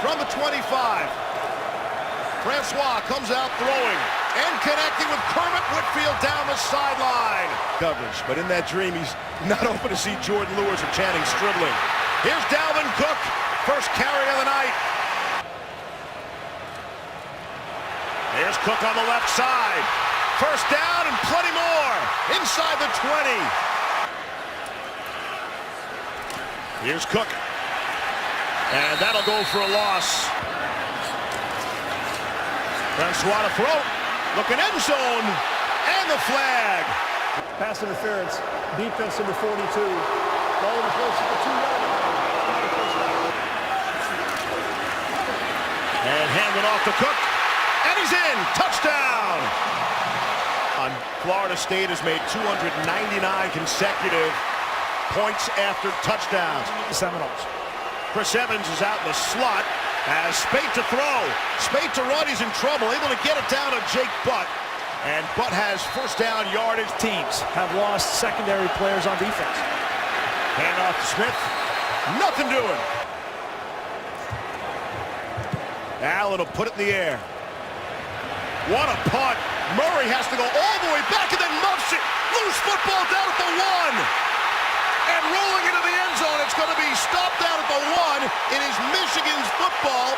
from the 25. Francois comes out throwing and connecting with Kermit Whitfield down the sideline. Coverage, but in that dream, he's not open to see Jordan Lewis or Channing Stribling. Here's Dalvin Cook, first carry of the night. There's Cook on the left side. First down and plenty more inside the 20. Here's Cook. And that'll go for a loss. Francois to throw. Looking end zone. And the flag. Pass interference. Defense number 42. Ball in the close at the 2-yard line. And handed off to Cook. And he's in. Touchdown. Florida State has made 299 consecutive points after touchdowns. Seminoles. Chris Evans is out in the slot. Has Spate to throw. Spate to run. He's in trouble. Able to get it down to Jake Butt. And Butt has first down yardage. Teams have lost secondary players on defense. Hand off to Smith. Nothing doing. Allen will put it in the air. What a punt. Murray has to go all the way back and then muffs it. Loose football down at the 1. And rolling into the end zone. It's going to be stopped down at the 1. It is Michigan's football.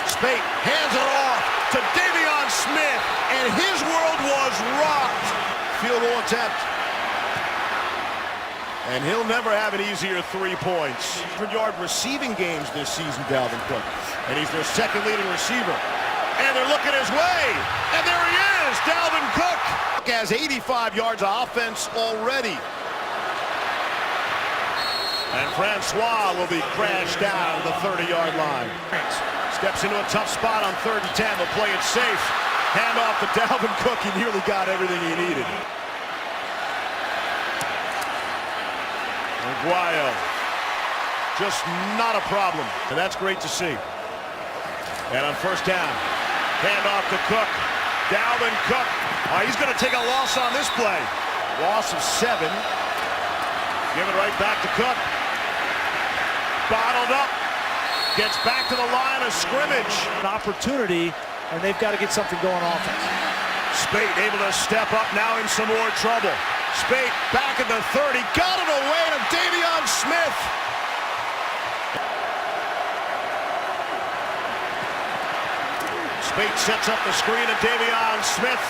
Spate hands it off to Davion Smith. And his world was rocked. Field goal attempt. And he'll never have an easier 3 points. 100-yard receiving games this season, Dalvin Cook. And he's their second leading receiver. And they're looking his way. And there he is, Dalvin Cook. Has 85 yards of offense already. And Francois will be crashed down the 30-yard line. Steps into a tough spot on 3rd and 10. They'll play it safe. Hand off to Dalvin Cook. He nearly got everything he needed. Aguayo. Just not a problem. And that's great to see. And on first down, hand off to Cook. Dalvin Cook. He's going to take a loss on this play. Loss of 7. Give it right back to Cook. Bottled up. Gets back to the line of scrimmage. An opportunity, and they've got to get something going on offense. Spate able to step up now in some more trouble. Spate back at the 30. Got it away to Davion Smith. Spate sets up the screen at Davion Smith.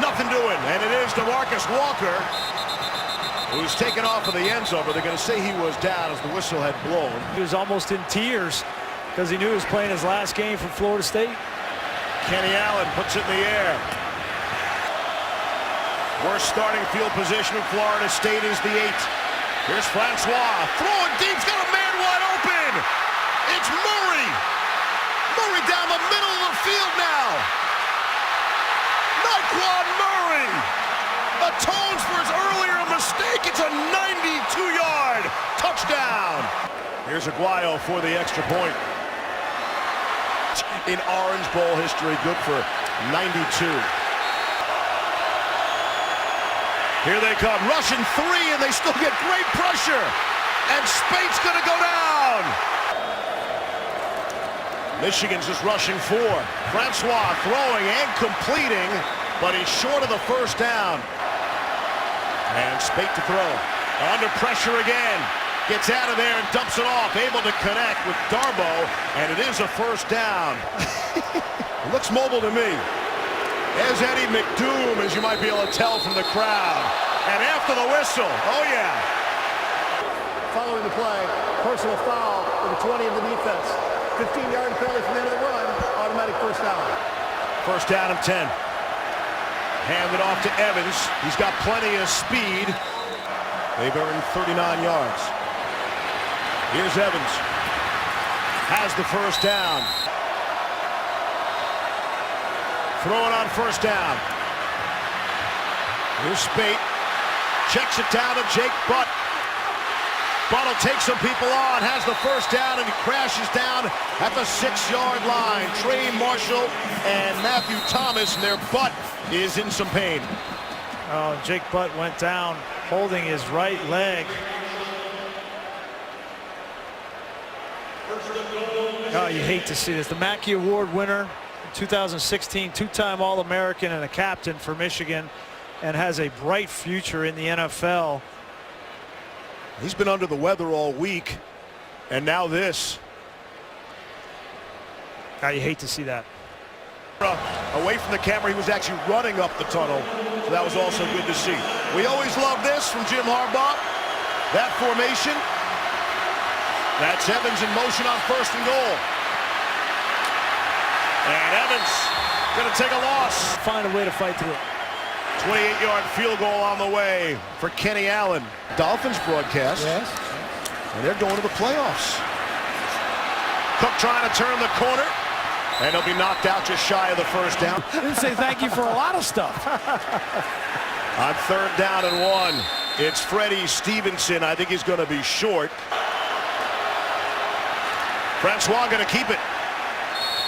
Nothing doing, and it is DeMarcus Walker who's taken off of the end zone, but they're going to say he was down as the whistle had blown. He was almost in tears because he knew he was playing his last game for Florida State. Kenny Allen puts it in the air. Worst starting field position of Florida State is the 8. Here's Francois. Throwing deep. He's got a man wide open. It's Murray. Murray down the middle of the field now. Naquan Murray atones for his earlier mistake. It's a 92-yard touchdown. Here's Aguayo for the extra point. In Orange Bowl history, good for 92. Here they come, rushing 3, and they still get great pressure. And Spate's gonna go down. Michigan's just rushing 4. Francois throwing and completing, but he's short of the first down. And Spate to throw. Under pressure again. Gets out of there and dumps it off. Able to connect with Darbo, and it is a first down. Looks mobile to me. There's Eddie McDoom, as you might be able to tell from the crowd. And after the whistle, oh yeah. Following the play, personal foul with the 20 of the defense. 15-yard penalty from the end of the run. Automatic first down. First down of 10. Handed off to Evans. He's got plenty of speed. They've earned 39 yards. Here's Evans. Has the first down. Throwing on first down. Here's Spate. Checks it down to Jake Butt. Butt will take some people on. Has the first down, and he crashes down at the 6-yard line. Trey Marshall and Matthew Thomas, and their Butt is in some pain. Oh, Jake Butt went down holding his right leg. Oh, you hate to see this. The Mackey Award winner, 2016, two-time All-American and a captain for Michigan, and has a bright future in the NFL. He's been under the weather all week, and now this. Oh, you hate to see that. Away from the camera, he was actually running up the tunnel, so that was also good to see. We always love this from Jim Harbaugh. That formation. That's Evans in motion on 1st and goal. And Evans going to take a loss. Find a way to fight through it. 28-yard field goal on the way for Kenny Allen. Dolphins broadcast. Yes. And they're going to the playoffs. Cook trying to turn the corner. And he'll be knocked out just shy of the first down. I didn't say thank you for a lot of stuff. On 3rd down and 1, it's Freddie Stevenson. I think he's going to be short. Francois going to keep it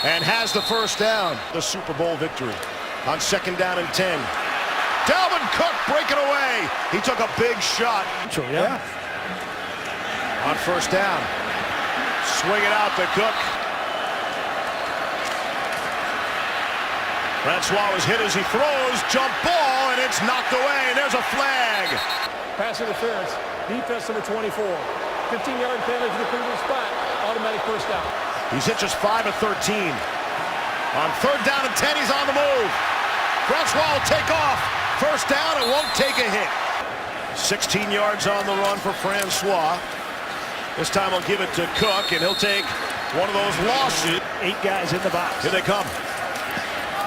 and has the first down. The Super Bowl victory on 2nd down and 10. Dalvin Cook breaking away. He took a big shot. Yeah. On 1st down. Swing it out to Cook. Francois was hit as he throws. Jump ball, and it's knocked away. And there's a flag. Pass interference. Defense number 24. 15-yard penalty for the previous spot. Automatic first down. He's hit just 5 of 13. On 3rd down and 10, he's on the move. Francois will take off. First down, it won't take a hit. 16 yards on the run for Francois. This time he'll give it to Cook, and he'll take one of those losses. 8 guys in the box. Here they come.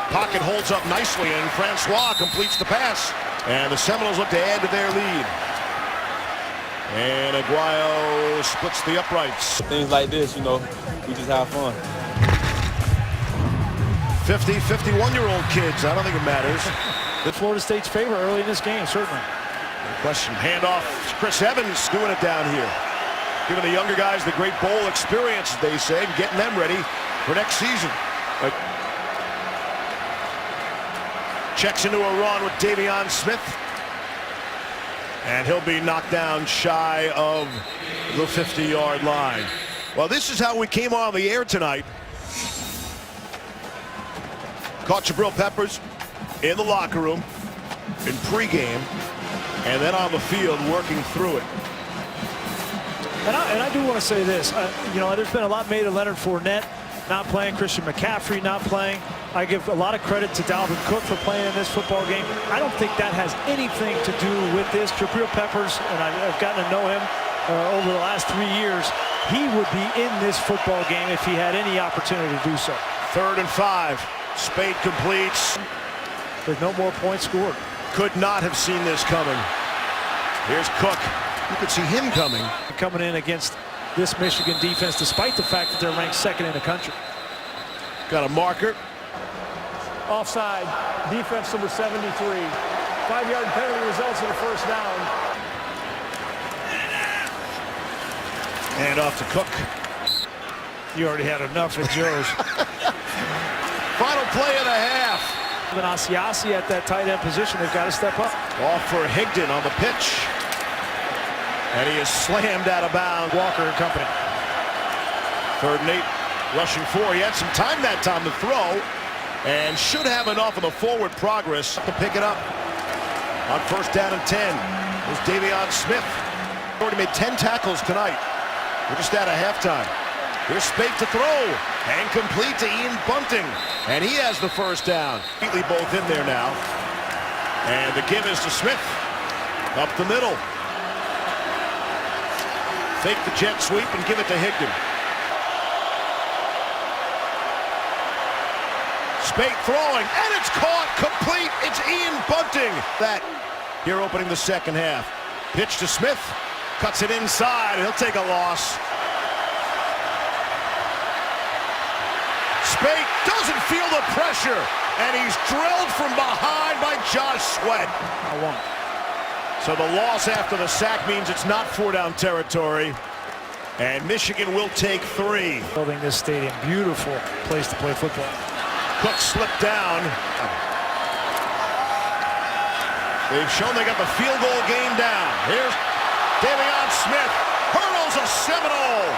Pocket holds up nicely, and Francois completes the pass. And the Seminoles look to add to their lead. And Aguayo splits the uprights. Things like this, you know, we just have fun. 50, 51-year-old kids, I don't think it matters. The Florida State's favor early in this game, certainly. No question. Handoff. Chris Evans doing it down here. Giving the younger guys the great bowl experience, they say, and getting them ready for next season. Checks into a run with Davion Smith. And he'll be knocked down shy of the 50-yard line. Well, this is how we came on the air tonight. Caught Jabril Peppers in the locker room in pregame, and then on the field working through it. And I do want to say this. You know, there's been a lot made of Leonard Fournette not playing, Christian McCaffrey not playing. I give a lot of credit to Dalvin Cook for playing in this football game. I don't think that has anything to do with this. Jabril Peppers, and I've gotten to know him over the last 3 years, he would be in this football game if he had any opportunity to do so. 3rd and 5. Spade completes. With no more points scored. Could not have seen this coming. Here's Cook. You could see him coming. Coming in against this Michigan defense, despite the fact that they're ranked 2nd in the country. Got a marker. Offside. Defense number 73. 5-yard penalty results in a first down. And off to Cook. You already had enough at Joe's. Final play of the half. With Asiasi at that tight end position, they've got to step up. Off for Higdon on the pitch. And he is slammed out of bounds. Walker and company. 3rd and 8. Rushing 4. He had some time that time to throw. And should have enough of the forward progress to pick it up. On 1st down and 10. There's Davion Smith. Already made 10 tackles tonight. We're just out of halftime. Here's Spate to throw. And complete to Ian Bunting. And he has the first down. Completely both in there now. And the give is to Smith. Up the middle. Fake the jet sweep and give it to Higdon. Spate throwing, and it's caught, complete. It's Ian Bunting. That here opening the 2nd half. Pitch to Smith, cuts it inside. He'll take a loss. Spate doesn't feel the pressure, and he's drilled from behind by Josh Sweat. So the loss after the sack means it's not 4-down territory, and Michigan will take 3. Building this stadium, beautiful place to play football. Cook slipped down. They've shown they got the field goal game down. Here's Davion Smith. Hurdles a Seminole.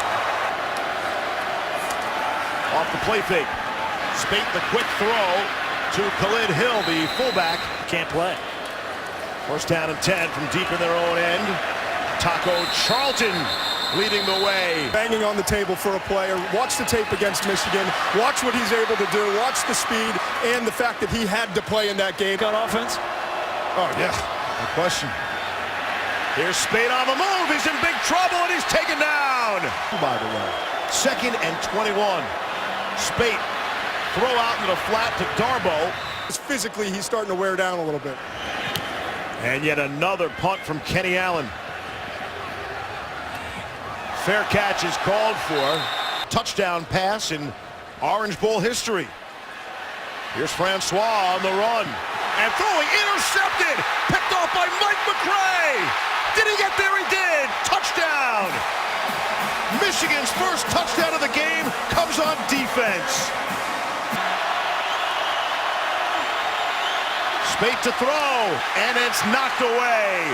Off the play fake. Spate the quick throw to Khalid Hill, the fullback. Can't play. First down and 10 from deep in their own end. Taco Charlton leading the way. Banging on the table for a player. Watch the tape against Michigan. Watch what he's able to do. Watch the speed and the fact that he had to play in that game. Got offense? Oh, yeah. No question. Here's Spate on the move. He's in big trouble, and he's taken down. By the way. 2nd and 21. Spate throw out into the flat to Darboh. Physically, he's starting to wear down a little bit. And yet another punt from Kenny Allen. Fair catch is called for. Touchdown pass in Orange Bowl history. Here's Francois on the run. And throwing intercepted. Picked off by Mike McCray. Did he get there? He did. Touchdown. Michigan's first touchdown of the game comes on defense. Spate to throw, and it's knocked away.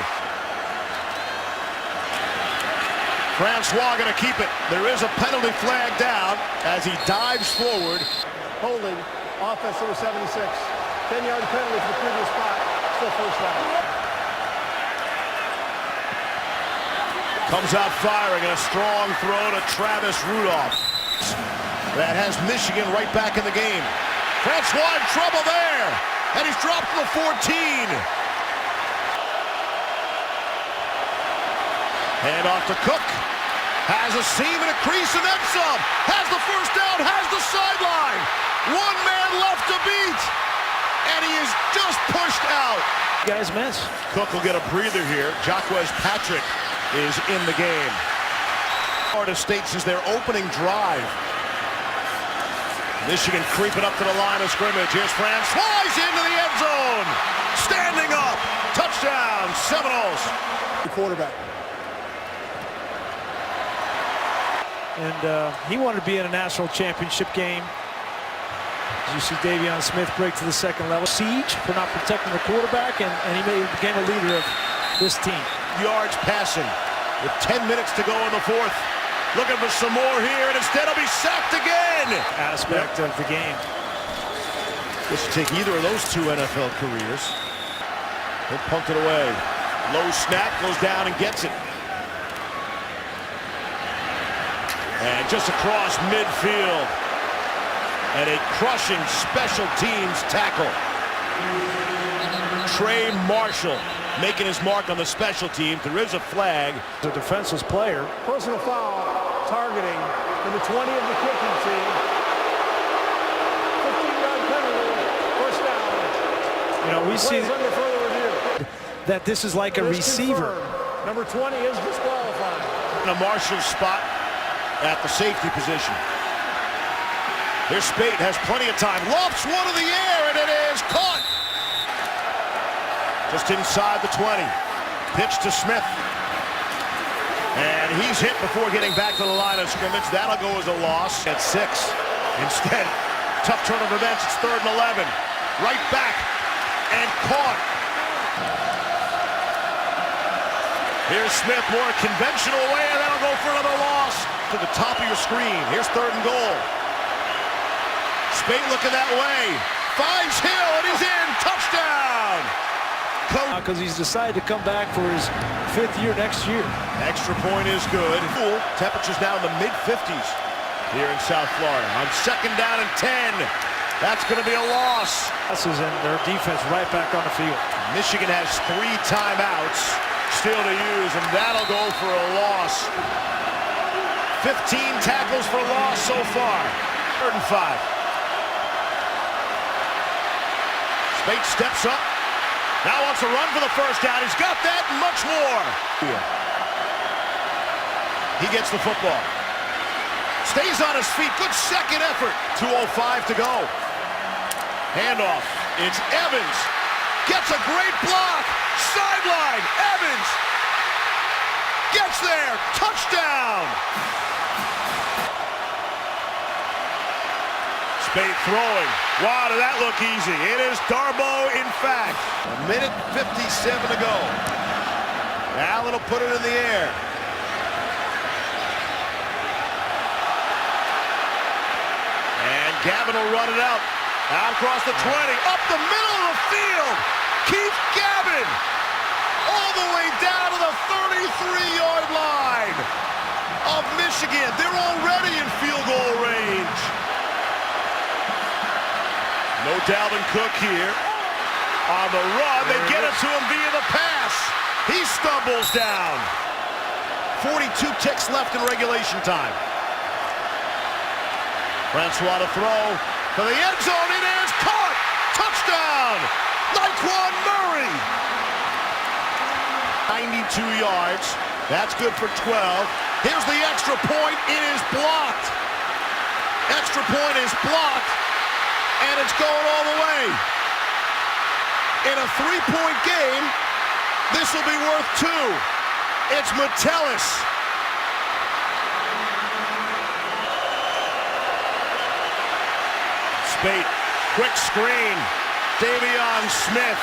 Francois going to keep it. There is a penalty flag down as he dives forward. Holding, offense number 76. 10-yard penalty for the previous spot. Still first down. Comes out firing, and a strong throw to Travis Rudolph. That has Michigan right back in the game. Francois in trouble there, and he's dropped to the 14. Hand off to Cook. Has a seam and a crease and then some. Has the first down, has the sideline. One man left to beat, and he is just pushed out. Guys miss. Cook will get a breather here. Jaquez Patrick is in the game. Florida State since their opening drive. Michigan creeping up to the line of scrimmage. Here's Francois into the end zone. Standing up. Touchdown, Seminoles. The quarterback. And he wanted to be in a national championship game. As you see Davion Smith break to the second level. Siege for not protecting the quarterback, and he became a leader of this team. Yards passing with 10 minutes to go in the fourth. Looking for some more here, and instead he'll be sacked again. Aspect of the game. This will take either of those two NFL careers. They punked it away. Low snap, goes down and gets it. And just across midfield. And a crushing special teams tackle. Trey Marshall making his mark on the special teams. There is a flag. The defenseless player. Personal foul targeting number 20 of the kicking team. 15-yard penalty. First down. You know, we see under further review. that this is like a receiver. Confirmed. Number 20 is disqualified. In a Marshall spot at the safety position. Here's Spate, has plenty of time. Lofts one in the air, and it is caught. Just inside the 20. Pitch to Smith. And he's hit before getting back to the line of scrimmage. That'll go as a loss at 6. Instead, tough turn of events. It's 3rd and 11. Right back and caught. Here's Smith, more conventional way, and that'll go for another loss. To the top of your screen. Here's 3rd and goal. Spate looking that way. Finds Hill, and he's in. Touchdown. Because he's decided to come back for his 5th year next year. Extra point is good. Temperatures now in the mid-50s here in South Florida. On 2nd down and 10. That's going to be a loss. Passes and their defense right back on the field. Michigan has 3 timeouts still to use, and that'll go for a loss. 15 tackles for loss so far. 3rd and 5. Spate steps up. Now wants to run for the first down. He's got that and much more. He gets the football. Stays on his feet. Good second effort. 2:05 to go. Handoff. It's Evans. Gets a great block. Sideline. Evans. Gets there. Touchdown. Spate throwing. Wow, did that look easy? It is Darboh, in fact. 1:57 to go. Allen will put it in the air. Gavin will run it out. Out across the 20. Up the middle of the field. Keith Gavin. All the way down to the 33-yard line of Michigan. They're already in field goal range. No Dalvin Cook here. On the run, they get it to him via the pass. He stumbles down. 42 ticks left in regulation time. Francois to throw to the end zone. It is caught. Touchdown. Naquan Murray. 92 yards. That's good for 12. Here's the extra point. It is blocked. Extra point is blocked. And it's going all the way. In a 3-point game, this will be worth 2. It's Metellus. Spate, quick screen. Davion Smith.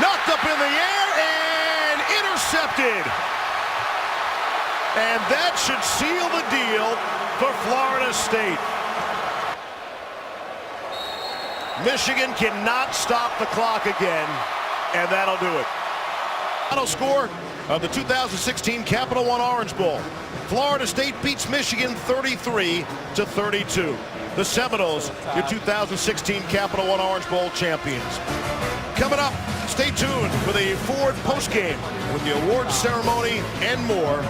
Knocked up in the air and intercepted. And that should seal the deal for Florida State. Michigan cannot stop the clock again, and that'll do it. Final score of the 2016 Capital One Orange Bowl. Florida State beats Michigan 33-32. The Seminoles, your 2016 Capital One Orange Bowl champions. Coming up, stay tuned for the Ford postgame with the awards ceremony and more.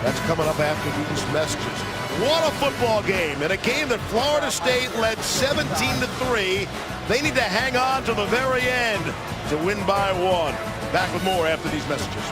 That's coming up after these messages. What a football game, and a game that Florida State led 17-3. They need to hang on to the very end to win by 1. Back with more after these messages.